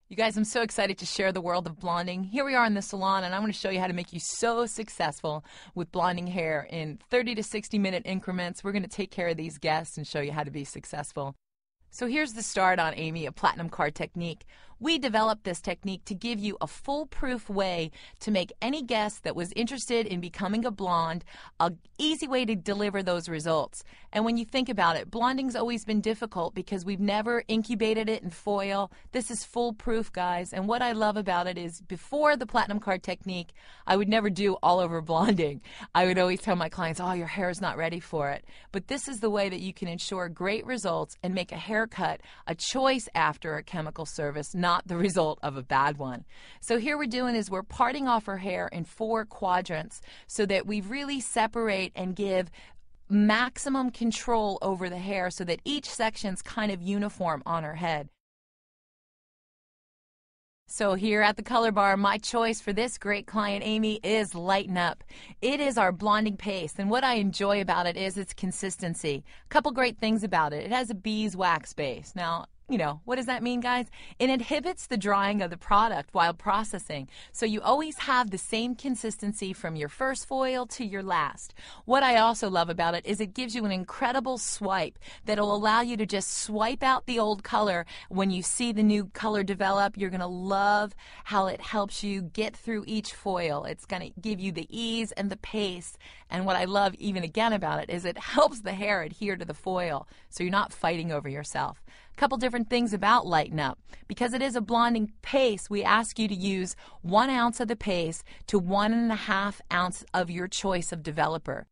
You guys, I'm so excited to share the world of blonding. Here we are in the salon, and I'm going to show you how to make you so successful with blonding hair in 30 to 60-minute increments. We're going to take care of these guests and show you how to be successful. So here's the start on Amy, a Platinum Card technique. We developed this technique to give you a foolproof way to make any guest that was interested in becoming a blonde an easy way to deliver those results. And when you think about it, blonding's always been difficult because we've never incubated it in foil. This is foolproof, guys. And what I love about it is before the Platinum Card technique, I would never do all over blonding. I would always tell my clients, oh, your hair is not ready for it. But this is the way that you can ensure great results and make a haircut a choice after a chemical service, not the result of a bad one. So here we're doing is we're parting off her hair in 4 quadrants so that we really separate and give maximum control over the hair so that each section's kind of uniform on her head. So here at the Color Bar, my choice for this great client, Amy, is Lighten Up. It is our blonding paste, and what I enjoy about it is its consistency. A couple great things about it. It has a beeswax base. Now, what does that mean, guys? It inhibits the drying of the product while processing, so you always have the same consistency from your first foil to your last. What I also love about it is it gives you an incredible swipe that'll allow you to just swipe out the old color. When you see the new color develop, you're going to love how it helps you get through each foil. It's going to give you the ease and the pace, and what I love even again about it is it helps the hair adhere to the foil, so you're not fighting over yourself. Couple different things about Lighten Up. Because it is a blonding paste, we ask you to use 1 ounce of the paste to 1.5 ounce of your choice of developer.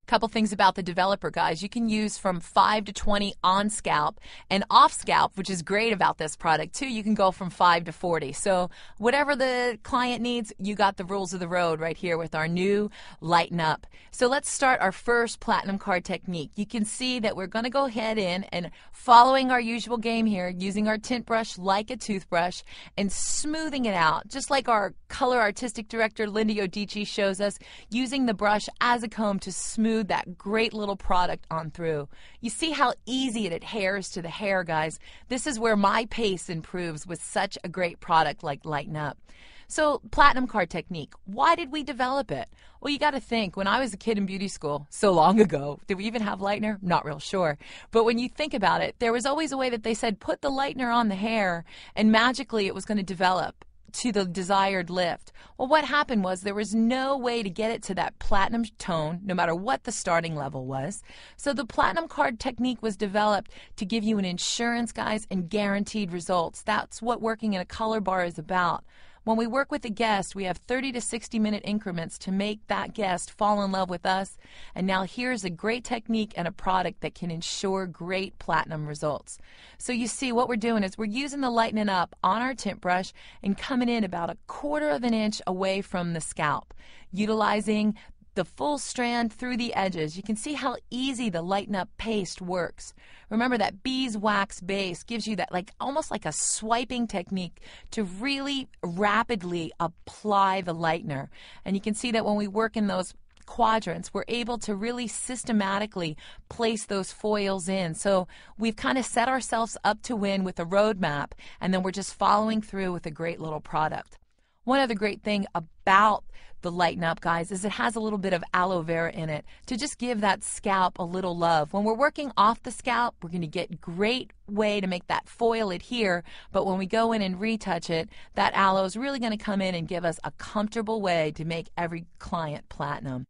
Couple things about the developer, guys. You can use from 5 to 20 on scalp and off scalp, which is great about this product too. You can go from 5 to 40. So whatever the client needs, you got the rules of the road right here with our new Lighten Up. So let's start our first Platinum Card technique. You can see that we're going to go ahead in and following our usual game here, using our tint brush like a toothbrush and smoothing it out, just like our color artistic director Lindy Odici shows us, using the brush as a comb to smooth that great little product on through. You see how easy it adheres to the hair, guys. This is where my pace improves with such a great product like Lighten Up. So, Platinum Card technique, why did we develop it? Well, you got to think, when I was a kid in beauty school, so long ago, did we even have lightener? Not real sure. But when you think about it, there was always a way that they said, put the lightener on the hair, and magically it was going to develop to the desired lift. Well, what happened was there was no way to get it to that platinum tone, no matter what the starting level was. So the Platinum Card technique was developed to give you an insurance, guys, and guaranteed results. That's what working in a color bar is about. When we work with a guest, we have 30 to 60-minute increments to make that guest fall in love with us. And now here's a great technique and a product that can ensure great platinum results. So you see what we're doing is we're using the Lightening Up on our tint brush and coming in about 1/4 of an inch away from the scalp, utilizing the full strand through the edges. You can see how easy the Lighten Up paste works. Remember that beeswax base gives you that almost like a swiping technique to really rapidly apply the lightener. And you can see that when we work in those quadrants, we're able to really systematically place those foils in. So we've kind of set ourselves up to win with a roadmap, and then we're just following through with a great little product. One other great thing about the Lighten Up, guys, is it has a little bit of aloe vera in it to just give that scalp a little love. When we're working off the scalp, we're going to get great way to make that foil adhere, but when we go in and retouch it, that aloe is really going to come in and give us a comfortable way to make every client platinum.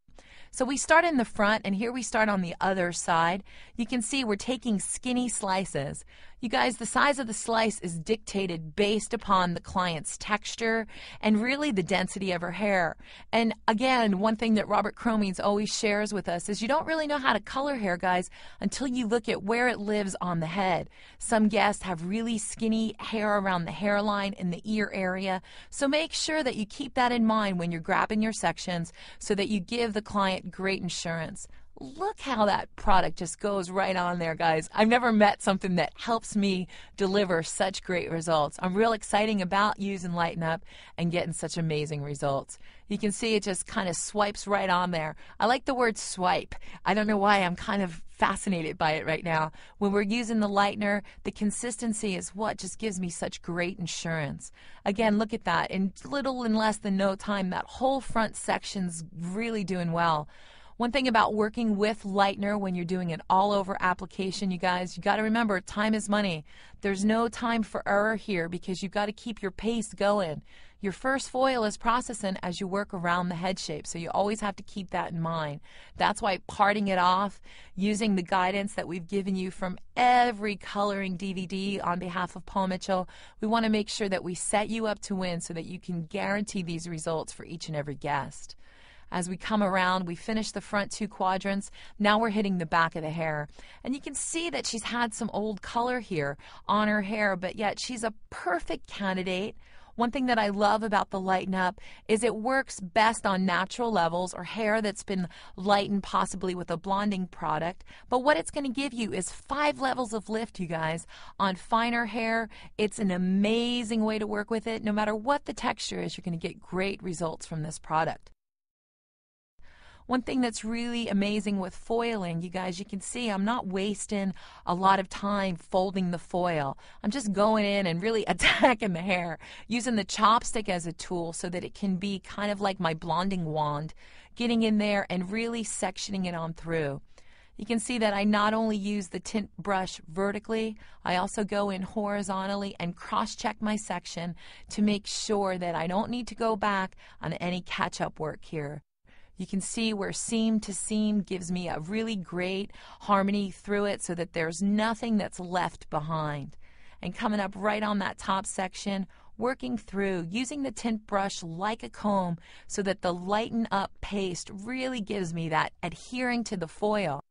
So we start in the front, and here we start on the other side. You can see we're taking skinny slices. You guys, the size of the slice is dictated based upon the client's texture and really the density of her hair. And again, one thing that Robert Cromeans always shares with us is you don't really know how to color hair, guys, until you look at where it lives on the head. Some guests have really skinny hair around the hairline in the ear area, so make sure that you keep that in mind when you're grabbing your sections so that you give the client great insurance. Look how that product just goes right on there, guys. I've never met something that helps me deliver such great results. I'm real excited about using Lighten Up and getting such amazing results. You can see it just kind of swipes right on there. I like the word swipe. I don't know why, I'm kind of fascinated by it right now. When we're using the lightener, the consistency is what just gives me such great insurance. Again, look at that. In little and less than no time, that whole front section's really doing well. One thing about working with lightener when you're doing an all-over application, you guys, you got to remember, time is money. There's no time for error here because you've got to keep your pace going. Your first foil is processing as you work around the head shape, so you always have to keep that in mind. That's why parting it off, using the guidance that we've given you from every coloring DVD on behalf of Paul Mitchell, we want to make sure that we set you up to win so that you can guarantee these results for each and every guest. As we come around, we finish the front two quadrants. Now we're hitting the back of the hair. And you can see that she's had some old color here on her hair, but yet she's a perfect candidate. One thing that I love about the Lighten Up is it works best on natural levels or hair that's been lightened possibly with a blonding product. But what it's going to give you is 5 levels of lift, you guys, on finer hair. It's an amazing way to work with it. No matter what the texture is, you're going to get great results from this product. One thing that's really amazing with foiling, you guys, you can see I'm not wasting a lot of time folding the foil. I'm just going in and really attacking the hair, using the chopstick as a tool so that it can be kind of like my blonding wand, getting in there and really sectioning it on through. You can see that I not only use the tint brush vertically, I also go in horizontally and cross-check my section to make sure that I don't need to go back on any catch-up work here. You can see where seam to seam gives me a really great harmony through it so that there's nothing that's left behind. And coming up right on that top section, working through, using the tint brush like a comb so that the Lighten Up paste really gives me that adhering to the foil.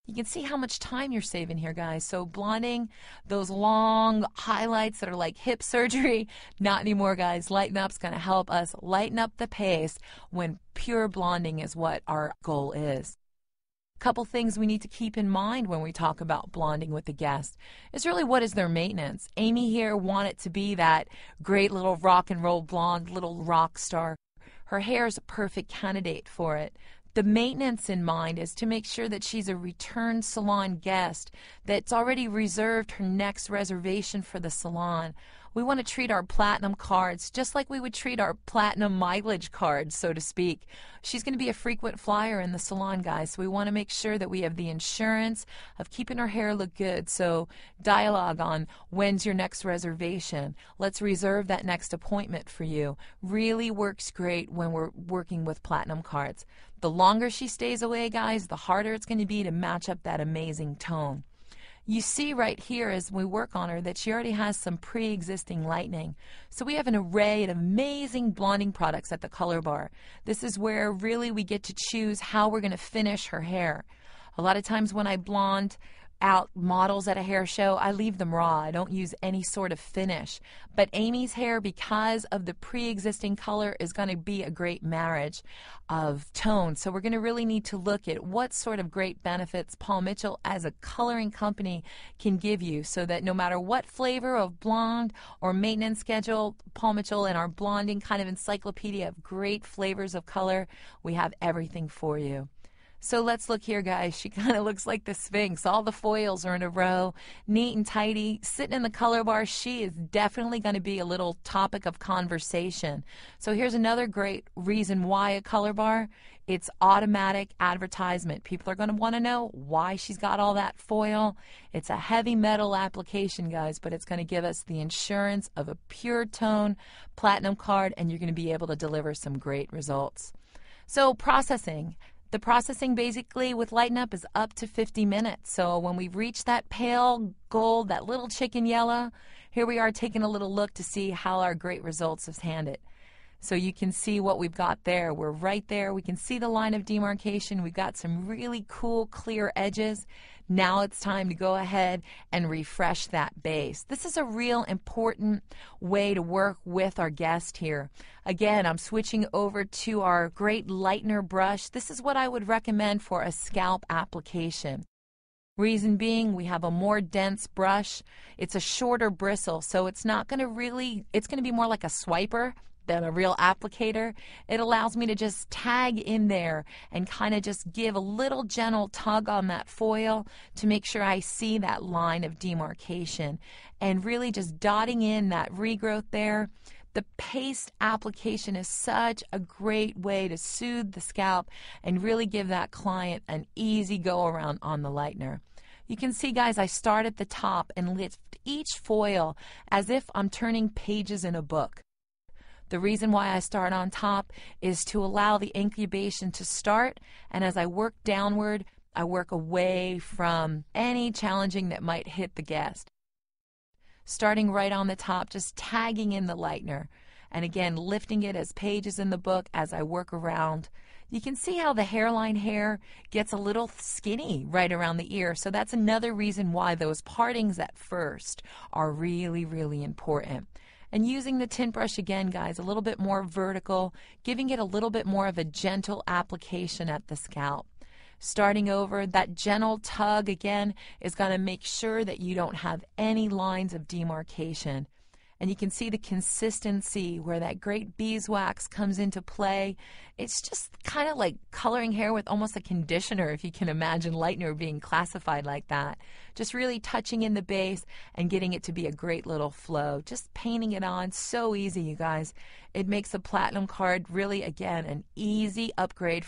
You can see how much time you're saving here, guys. So blonding, those long highlights that are like hip surgery, not anymore, guys. Lighten Up's going to help us lighten up the pace when pure blonding is what our goal is. Couple things we need to keep in mind when we talk about blonding with the guest is really what is their maintenance. Amy here wanted to be that great little rock and roll blonde, little rock star. Her hair is a perfect candidate for it. The maintenance in mind is to make sure that she's a return salon guest that's already reserved her next reservation for the salon. We want to treat our platinum cards just like we would treat our platinum mileage cards, so to speak. She's going to be a frequent flyer in the salon, guys, so we want to make sure that we have the insurance of keeping her hair look good. So dialogue on when's your next reservation. Let's reserve that next appointment for you. Really works great when we're working with platinum cards. The longer she stays away, guys, the harder it's going to be to match up that amazing tone. You see right here as we work on her that she already has some pre-existing lightening. So we have an array of amazing blonding products at the color bar. This is where really we get to choose how we're going to finish her hair. A lot of times when I blonde out models at a hair show, I leave them raw. I don't use any sort of finish. But Amy's hair, because of the pre-existing color, is going to be a great marriage of tone. So we're going to really need to look at what sort of great benefits Paul Mitchell as a coloring company can give you so that no matter what flavor of blonde or maintenance schedule, Paul Mitchell and our blonding kind of encyclopedia of great flavors of color, we have everything for you. So let's look here, guys. She kind of looks like the Sphinx. All the foils are in a row, neat and tidy. Sitting in the color bar, she is definitely going to be a little topic of conversation. So here's another great reason why a color bar. It's automatic advertisement. People are going to want to know why she's got all that foil. It's a heavy metal application, guys, but it's going to give us the insurance of a pure tone platinum card, and you're going to be able to deliver some great results. So processing. The processing basically with Lighten Up is up to 50 minutes. So when we've reached that pale gold, that little chicken yellow, here we are taking a little look to see how our great results have handed. So you can see what we've got there. We're right there. We can see the line of demarcation. We've got some really cool, clear edges. Now it's time to go ahead and refresh that base. This is a real important way to work with our guest here. Again, I'm switching over to our great lightener brush. This is what I would recommend for a scalp application. Reason being, we have a more dense brush. It's a shorter bristle, so it's not going to really, it's going to be more like a swiper than a real applicator. It allows me to just tag in there and kind of just give a little gentle tug on that foil to make sure I see that line of demarcation, and really just dotting in that regrowth there. The paste application is such a great way to soothe the scalp and really give that client an easy go around on the lightener. You can see, guys, I start at the top and lift each foil as if I'm turning pages in a book. The reason why I start on top is to allow the incubation to start, and as I work downward, I work away from any challenging that might hit the guest. Starting right on the top, just tagging in the lightener, and again lifting it as pages in the book as I work around. You can see how the hairline hair gets a little skinny right around the ear, so that's another reason why those partings at first are really, really important. And using the tint brush again, guys, a little bit more vertical, giving it a little bit more of a gentle application at the scalp. Starting over, that gentle tug again is going to make sure that you don't have any lines of demarcation. And you can see the consistency where that great beeswax comes into play. It's just kind of like coloring hair with almost a conditioner, if you can imagine lightener being classified like that. Just really touching in the base and getting it to be a great little flow. Just painting it on, so easy, you guys. It makes a platinum card really, again, an easy upgrade